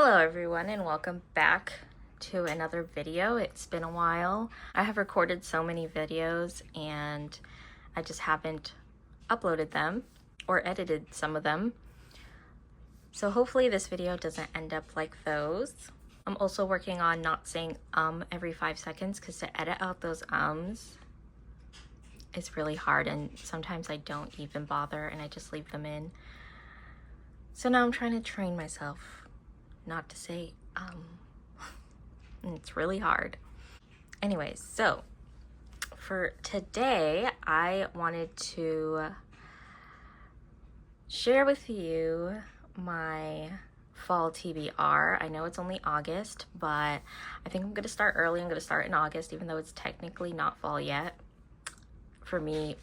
Hello everyone and welcome back to another video. It's been a while. I have recorded so many videos and I just haven't uploaded them or edited some of them. So hopefully this video doesn't end up like those. I'm also working on not saying every 5 seconds because to edit out those ums is really hard and sometimes I don't even bother and I just leave them in. So now I'm trying to train myself not to say and it's really hard. Anyways, so for today I wanted to share with you my fall TBR. I know it's only August, but I think I'm gonna start early. I'm gonna start in August, even though it's technically not fall yet. For me,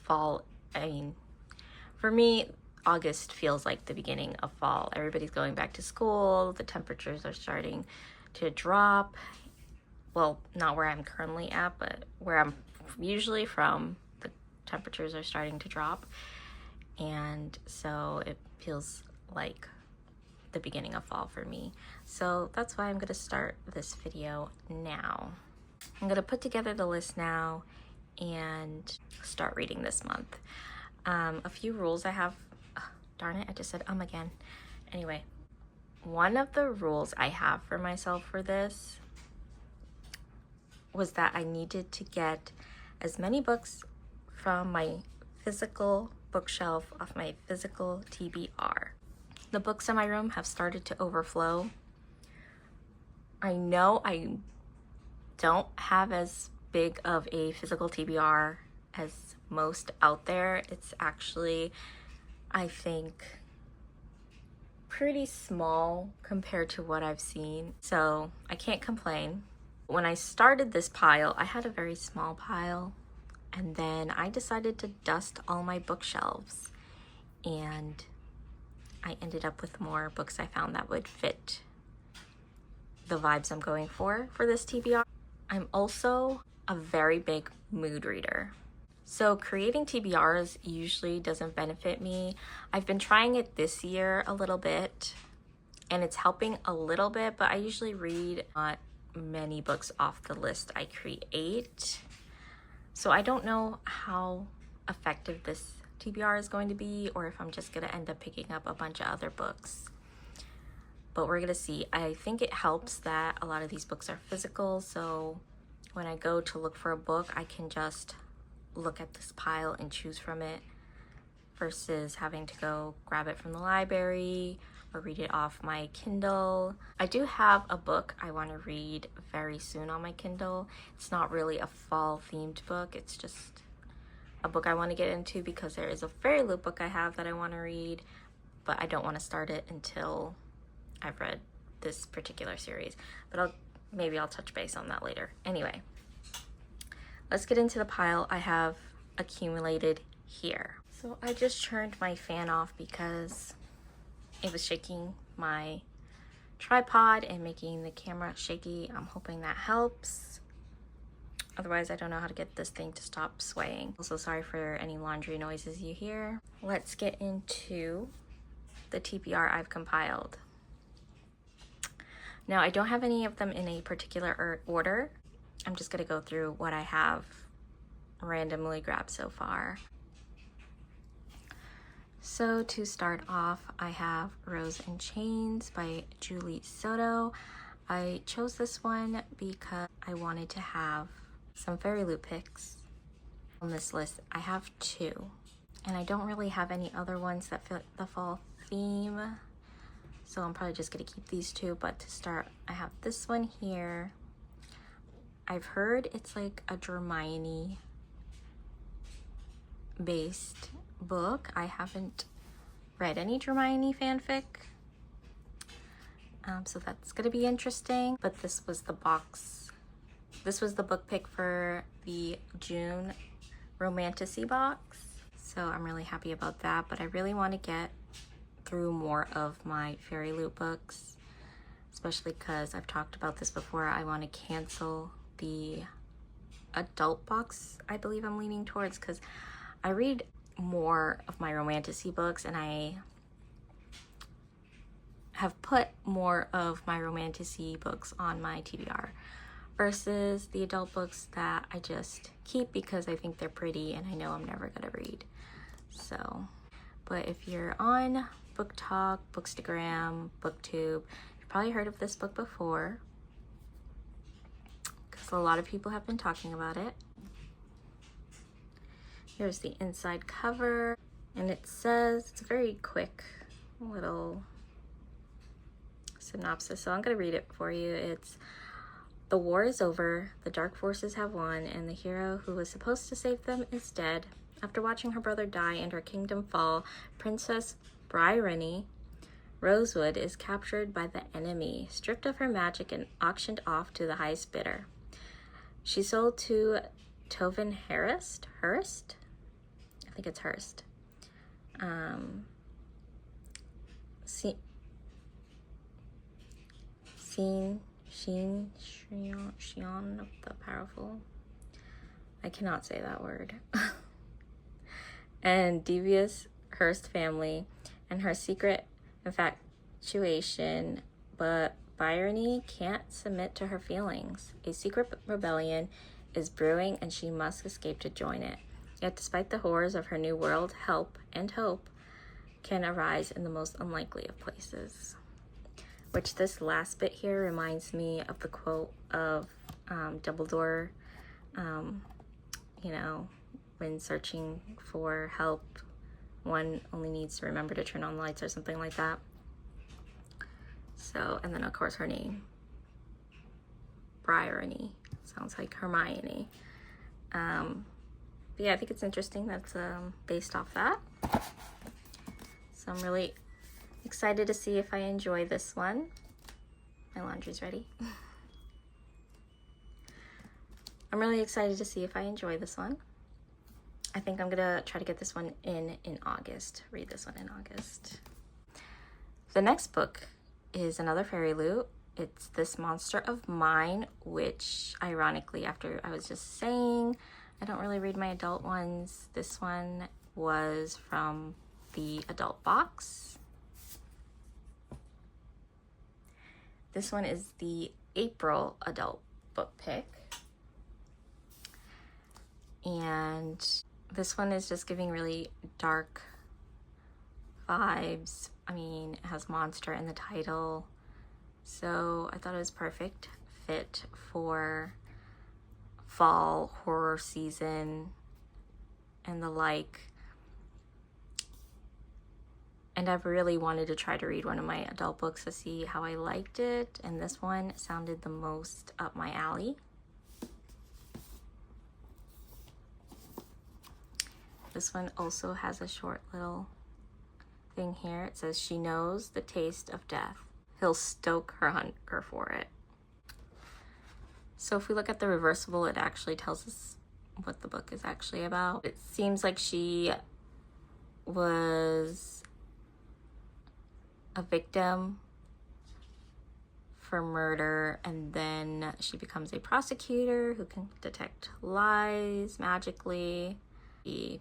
August feels like the beginning of fall. Everybody's going back to school. The temperatures are starting to drop. Well, not where I'm currently at, but where I'm usually from, the temperatures are starting to drop. And so it feels like the beginning of fall for me. So that's why I'm gonna start this video now. I'm gonna put together the list now and start reading this month. A few rules I have. Darn it, I just said again. Anyway, one of the rules I have for myself for this was that I needed to get as many books from my physical bookshelf off my physical TBR. The books in my room have started to overflow. I know I don't have as big of a physical TBR as most out there. It's actually, I think, pretty small compared to what I've seen, so I can't complain. When I started this pile, I had a very small pile, and then I decided to dust all my bookshelves, and I ended up with more books I found that would fit the vibes I'm going for this TBR. I'm also a very big mood reader. So creating TBRs usually doesn't benefit me. I've been trying it this year a little bit and it's helping a little bit, but I usually read not many books off the list I create. So I don't know how effective this TBR is going to be or if I'm just gonna end up picking up a bunch of other books. But we're gonna see. I think it helps that a lot of these books are physical, so when I go to look for a book, I can just look at this pile and choose from it versus having to go grab it from the library or read it off my Kindle. I do have a book I want to read very soon on my Kindle. It's not really a fall themed book. It's just a book I want to get into because there is a fairy loot book I have that I want to read, but I don't want to start it until I've read this particular series. But maybe I'll touch base on that later. Anyway, let's get into the pile I have accumulated here. So I just turned my fan off because it was shaking my tripod and making the camera shaky. I'm hoping that helps. Otherwise, I don't know how to get this thing to stop swaying. Also, sorry for any laundry noises you hear. Let's get into the TBR I've compiled. Now, I don't have any of them in a particular order. I'm just gonna go through what I have randomly grabbed so far. So to start off, I have Rose and Chains by Julie Soto. I chose this one because I wanted to have some fairy loot picks on this list. I have 2, and I don't really have any other ones that fit the fall theme. So I'm probably just gonna keep these 2, but to start, I have this one here. I've heard it's like a Hermione based book. I haven't read any Hermione fanfic, so that's gonna be interesting. But this was the book pick for the June Romantasy box, so I'm really happy about that. But I really want to get through more of my fairy loot books, especially because I've talked about this before. I want to cancel the adult box I believe I'm leaning towards because I read more of my romantasy books and I have put more of my romantic-y books on my TBR versus the adult books that I just keep because I think they're pretty and I know I'm never gonna read. So, but if you're on Book Talk, Bookstagram, BookTube, you've probably heard of this book before because a lot of people have been talking about it. Here's the inside cover, and it says, it's a very quick little synopsis, so I'm gonna read it for you. It's, the war is over, the dark forces have won, and the hero who was supposed to save them is dead. After watching her brother die and her kingdom fall, Princess Bryony Rosewood is captured by the enemy, stripped of her magic, and auctioned off to the highest bidder. She's sold to Tovin Hurst? I think it's Hurst. Shion of the Powerful. I cannot say that word. And devious Hurst family and her secret infatuation, but Bryony can't submit to her feelings. A secret rebellion is brewing and she must escape to join it. Yet despite the horrors of her new world, help and hope can arise in the most unlikely of places. Which this last bit here reminds me of the quote of Dumbledore, you know, when searching for help, one only needs to remember to turn on lights or something like that. So, and then of course her name, Bryony, sounds like Hermione. But yeah, I think it's interesting that's based off that. So I'm really excited to see if I enjoy this one. My laundry's ready. I'm really excited to see if I enjoy this one. I think I'm gonna try to get this one in August. Read this one in August. The next book is another fairy loot. It's This Monster of Mine, which ironically, after I was just saying I don't really read my adult ones, this one was from the adult box. This one is the April adult book pick. And this one is just giving really dark vibes. I mean, it has monster in the title. So I thought it was perfect fit for fall horror season and the like. And I've really wanted to try to read one of my adult books to see how I liked it. And this one sounded the most up my alley. This one also has a short little thing here. It says, she knows the taste of death. He'll stoke her hunger for it. So if we look at the reversible, it actually tells us what the book is actually about. It seems like she was a victim for murder, and then she becomes a prosecutor who can detect lies magically. She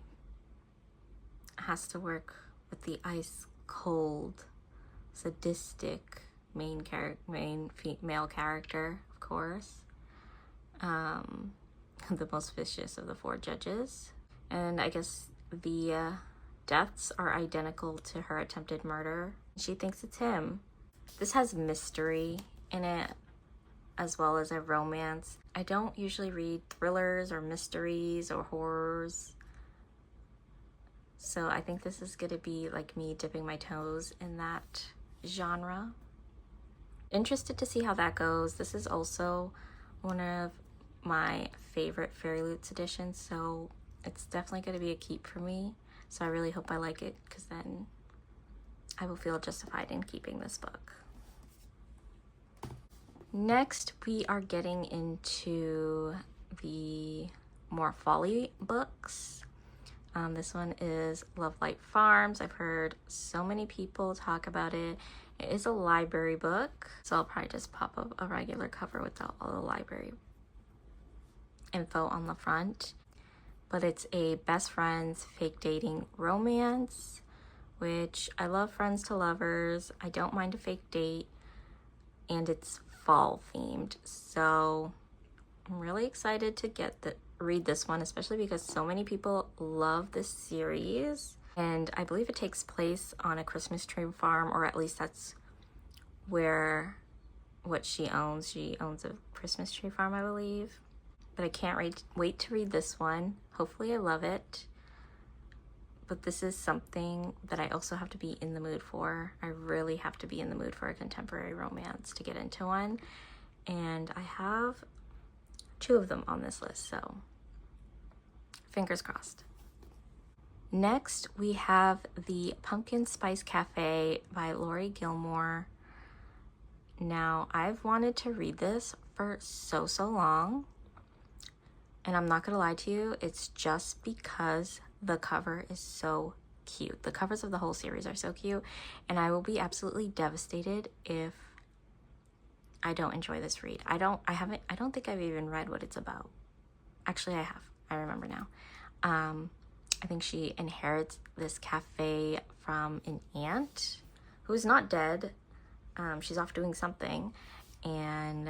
has to work with the ice cold, sadistic male character, of course. The most vicious of the 4 judges. And I guess the deaths are identical to her attempted murder. She thinks it's him. This has mystery in it as well as a romance. I don't usually read thrillers or mysteries or horrors. So I think this is gonna be like me dipping my toes in that genre. Interested to see how that goes. This is also one of my favorite Fairy Loots editions, so it's definitely gonna be a keep for me. So I really hope I like it, because then I will feel justified in keeping this book. Next, we are getting into the more fall-y books. This one is Love Light Farms. I've heard so many people talk about it. It is a library book, so I'll probably just pop up a regular cover without all the library info on the front. But it's a best friends fake dating romance which I love friends to lovers. I don't mind a fake date, and it's fall themed. So I'm really excited to read this one, especially because so many people love this series. And I believe it takes place on a Christmas tree farm, or at least that's what she owns. She owns a Christmas tree farm, I believe. But I can't wait to read this one. Hopefully I love it. But this is something that I also have to be in the mood for. I really have to be in the mood for a contemporary romance to get into one. And I have 2 of them on this list, so fingers crossed. Next, we have The Pumpkin Spice Cafe by Lori Gilmore. Now, I've wanted to read this for so long. And I'm not gonna lie to you, it's just because the cover is so cute. The covers of the whole series are so cute, and I will be absolutely devastated if I don't enjoy this read. I don't think I've even read what it's about. Actually, I have. I remember now. I think she inherits this cafe from an aunt who's not dead. She's off doing something, and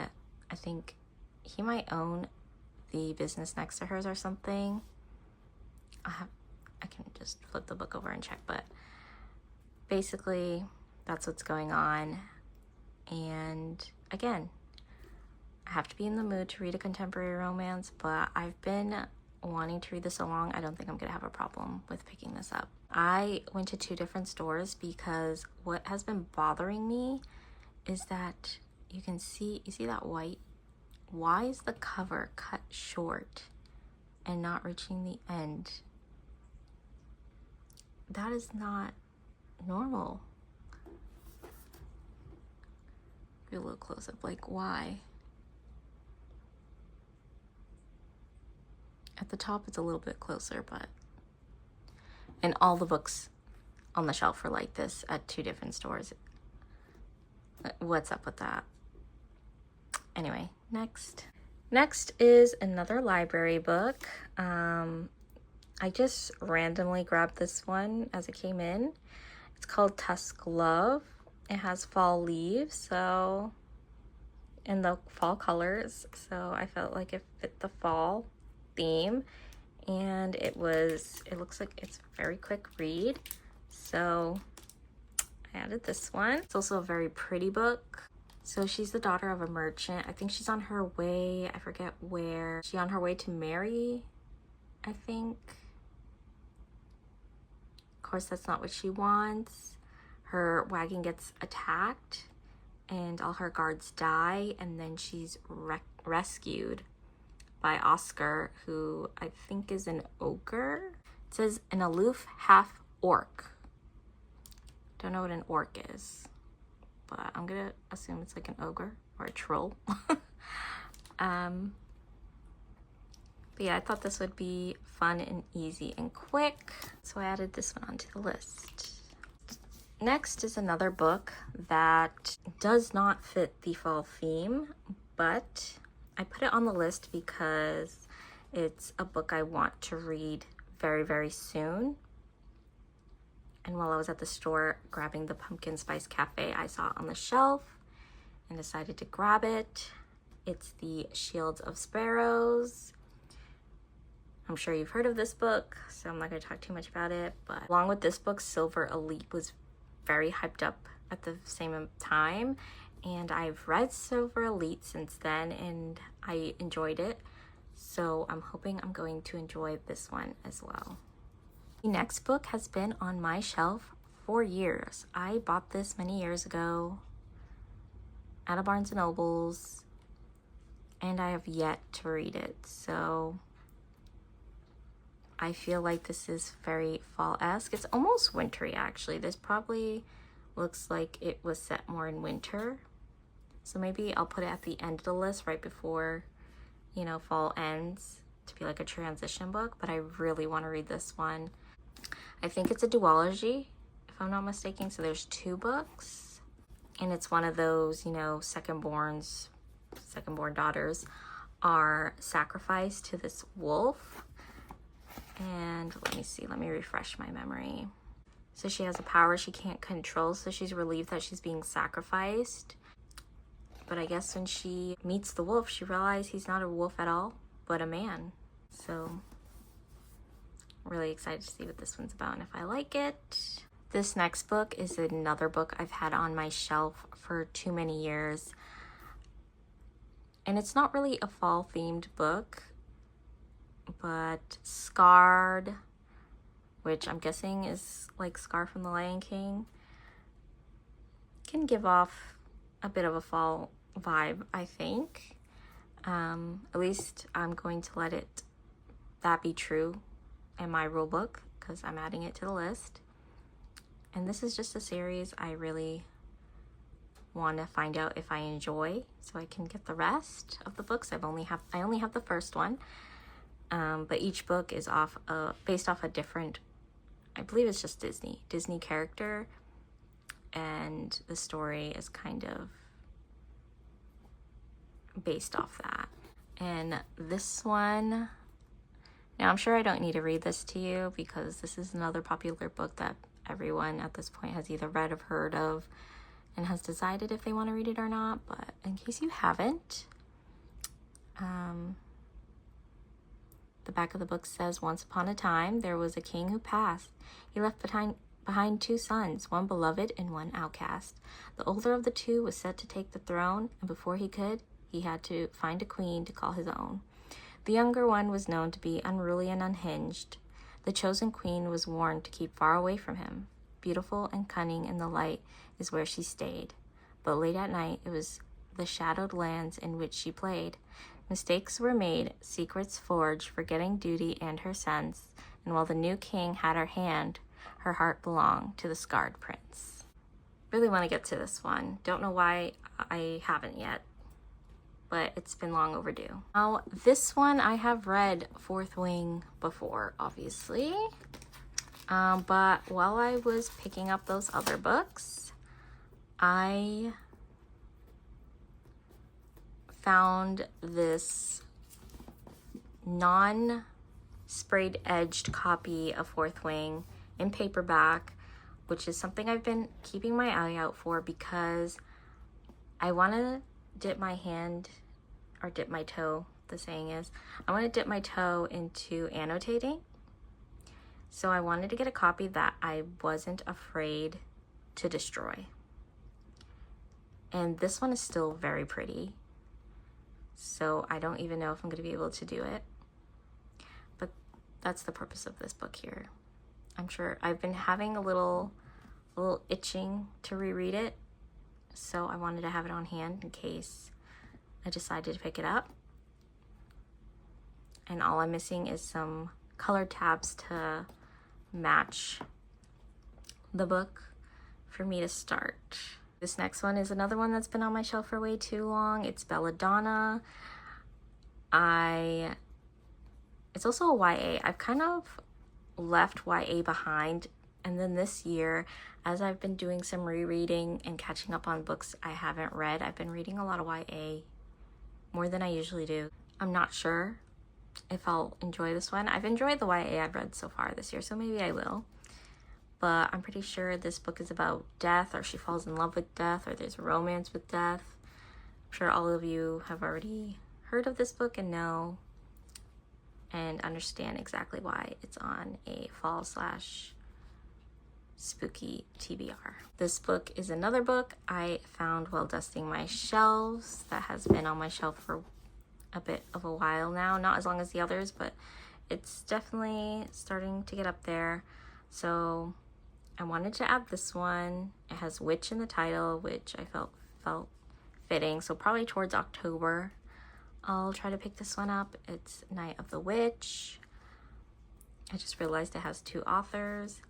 I think he might own the business next to hers or something. I can just flip the book over and check, but basically that's what's going on. And again, I have to be in the mood to read a contemporary romance, but I've been wanting to read this so long, I don't think I'm gonna have a problem with picking this up. I went to 2 different stores because what has been bothering me is that you see that white? Why is the cover cut short and not reaching the end? That is not normal. Be a little close up, like why? At the top it's a little bit closer, but and all the books on the shelf are like this at 2 different stores. What's up with that? Anyway, next is another library book. I just randomly grabbed this one as it came in. It's called Tusk Love. It has fall leaves, so in the fall colors, so I felt like it fit the fall theme, and it looks like it's a very quick read, so I added this one. It's also a very pretty book. So she's the daughter of a merchant. I think she's on her way, I forget where. She's on her way to marry, I think. Of course, that's not what she wants. Her wagon gets attacked and all her guards die, and then she's rescued by Oscar, who I think is an ogre. It says an aloof half orc. Don't know what an orc is, but I'm gonna assume it's like an ogre or a troll. But yeah, I thought this would be fun and easy and quick, so I added this one onto the list. Next is another book that does not fit the fall theme, but I put it on the list because it's a book I want to read very, very soon. And while I was at the store grabbing the Pumpkin Spice Cafe, I saw it on the shelf and decided to grab it. It's The Shields of Sparrows. I'm sure you've heard of this book, so I'm not going to talk too much about it. But along with this book, Silver Elite was very hyped up at the same time. And I've read Silver Elite since then, and I enjoyed it. So I'm hoping I'm going to enjoy this one as well. The next book has been on my shelf for years. I bought this many years ago at a Barnes & Noble's, and I have yet to read it. So I feel like this is very fall-esque. It's almost wintry, actually. This probably looks like it was set more in winter. So maybe I'll put it at the end of the list right before, fall ends, to be like a transition book. But I really want to read this one. I think it's a duology, if I'm not mistaken. So there's 2 books. And it's one of those, second-born daughters are sacrificed to this wolf. And let me refresh my memory. So she has a power she can't control, so she's relieved that she's being sacrificed. But I guess when she meets the wolf, she realizes he's not a wolf at all, but a man. So I'm really excited to see what this one's about and if I like it. This next book is another book I've had on my shelf for too many years. And it's not really a fall themed book, but Scarred, which I'm guessing is like Scar from The Lion King, can give off a bit of a fall vibe, I think. At least I'm going to let that be true in my rule book because I'm adding it to the list. And this is just a series I really want to find out if I enjoy, so I can get the rest of the books. I only have the first one, but each book is based off a different, I believe it's just Disney character, and the story is kind of based off that. And this one, now I'm sure I don't need to read this to you because this is another popular book that everyone at this point has either read or heard of and has decided if they want to read it or not. But in case you haven't, the back of the book says, once upon a time, there was a king who passed. He left behind 2 sons, one beloved and one outcast. The older of the 2 was set to take the throne, and before he could, he had to find a queen to call his own. The younger one was known to be unruly and unhinged. The chosen queen was warned to keep far away from him. Beautiful and cunning in the light is where she stayed, but late at night it was the shadowed lands in which she played. Mistakes were made, secrets forged, forgetting duty and her sense, and while the new king had her hand, her heart belonged to the scarred prince. Really want to get to this one. Don't know why I haven't yet, but it's been long overdue. Now, this one I have read Fourth Wing before, obviously. But while I was picking up those other books, I found this non-sprayed edged copy of Fourth Wing in paperback, which is something I've been keeping my eye out for because I want to dip my toe, the saying is, I want to dip my toe into annotating. So I wanted to get a copy that I wasn't afraid to destroy. And this one is still very pretty. So I don't even know if I'm going to be able to do it. But that's the purpose of this book here. I'm sure I've been having a little itching to reread it. So I wanted to have it on hand in case I decided to pick it up. And all I'm missing is some color tabs to match the book for me to start. This next one is another one that's been on my shelf for way too long. It's Belladonna. It's also a YA. I've kind of left YA behind, and then this year, as I've been doing some rereading and catching up on books I haven't read, I've been reading a lot of YA, more than I usually do. I'm not sure if I'll enjoy this one. I've enjoyed the YA I've read so far this year, so maybe I will. But I'm pretty sure this book is about death, or she falls in love with death, or there's a romance with death. I'm sure all of you have already heard of this book and know and understand exactly why it's on a fall/spooky TBR. This book is another book I found while dusting my shelves that has been on my shelf for a bit of a while now. Not as long as the others, but it's definitely starting to get up there. So I wanted to add this one. It has witch in the title, which I felt fitting. So probably towards October, I'll try to pick this one up. It's Night of the Witch. I just realized it has 2 authors.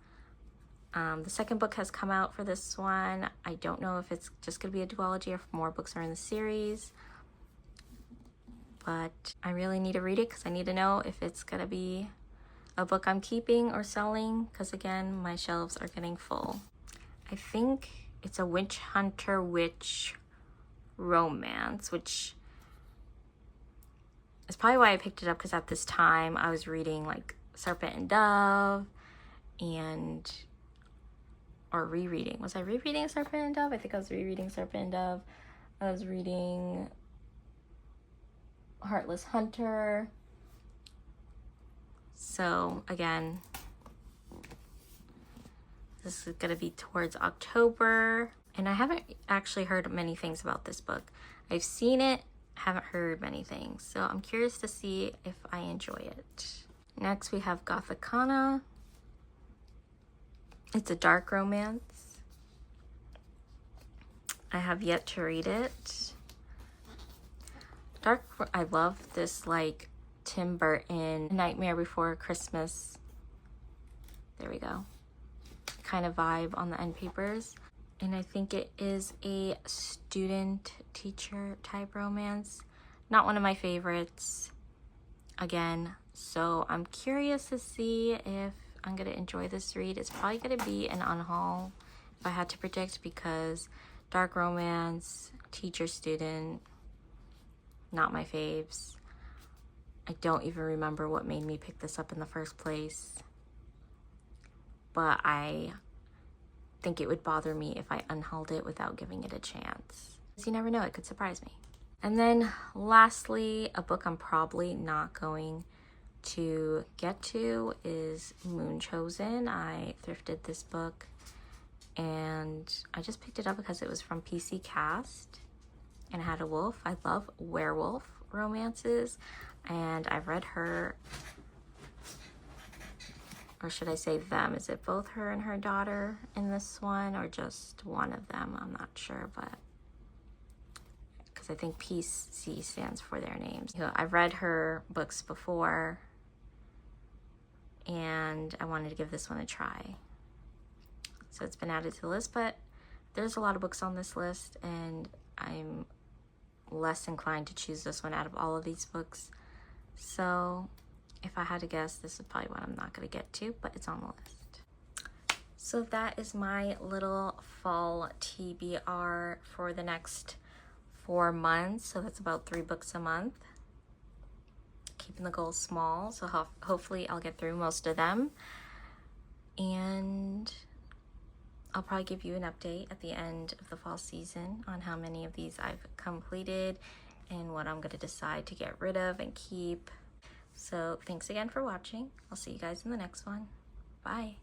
The second book has come out for this one. I don't know if it's just going to be a duology or if more books are in the series. But I really need to read it because I need to know if it's going to be a book I'm keeping or selling, because again, my shelves are getting full. I think it's a witch hunter witch romance, which is probably why I picked it up, because at this time I was reading like Serpent and Dove and or rereading. Was I rereading Serpent and Dove? I think I was rereading Serpent and Dove. I was reading Heartless Hunter. So again, this is gonna be towards October. And I haven't actually heard many things about this book. I've seen it, haven't heard many things. So I'm curious to see if I enjoy it. Next we have Gothicana. It's a dark romance. I have yet to read it. I love this like Tim Burton Nightmare Before Christmas, there we go, kind of vibe on the end papers. And I think it is a student teacher type romance. Not one of my favorites again, so I'm curious to see if I'm gonna enjoy this read. It's probably gonna be an unhaul if I had to predict, because dark romance, teacher student, not my faves. I don't even remember what made me pick this up in the first place, but I think it would bother me if I unhauled it without giving it a chance. You never know, it could surprise me. And then lastly, a book I'm probably not going to get to is Moon Chosen. I thrifted this book and I just picked it up because it was from PC Cast and it had a wolf. I love werewolf romances, and I've read her, or should I say them? Is it both her and her daughter in this one, or just one of them? I'm not sure, but because I think PC stands for their names. You know, I've read her books before and I wanted to give this one a try. So it's been added to the list, but there's a lot of books on this list and I'm less inclined to choose this one out of all of these books. So if I had to guess, this is probably one I'm not going to get to, but it's on the list. So that is my little fall TBR for the next 4 months. So that's about 3 books a month. Keeping the goals small, so hopefully I'll get through most of them. And I'll probably give you an update at the end of the fall season on how many of these I've completed and what I'm going to decide to get rid of and keep. So thanks again for watching. I'll see you guys in the next one. Bye.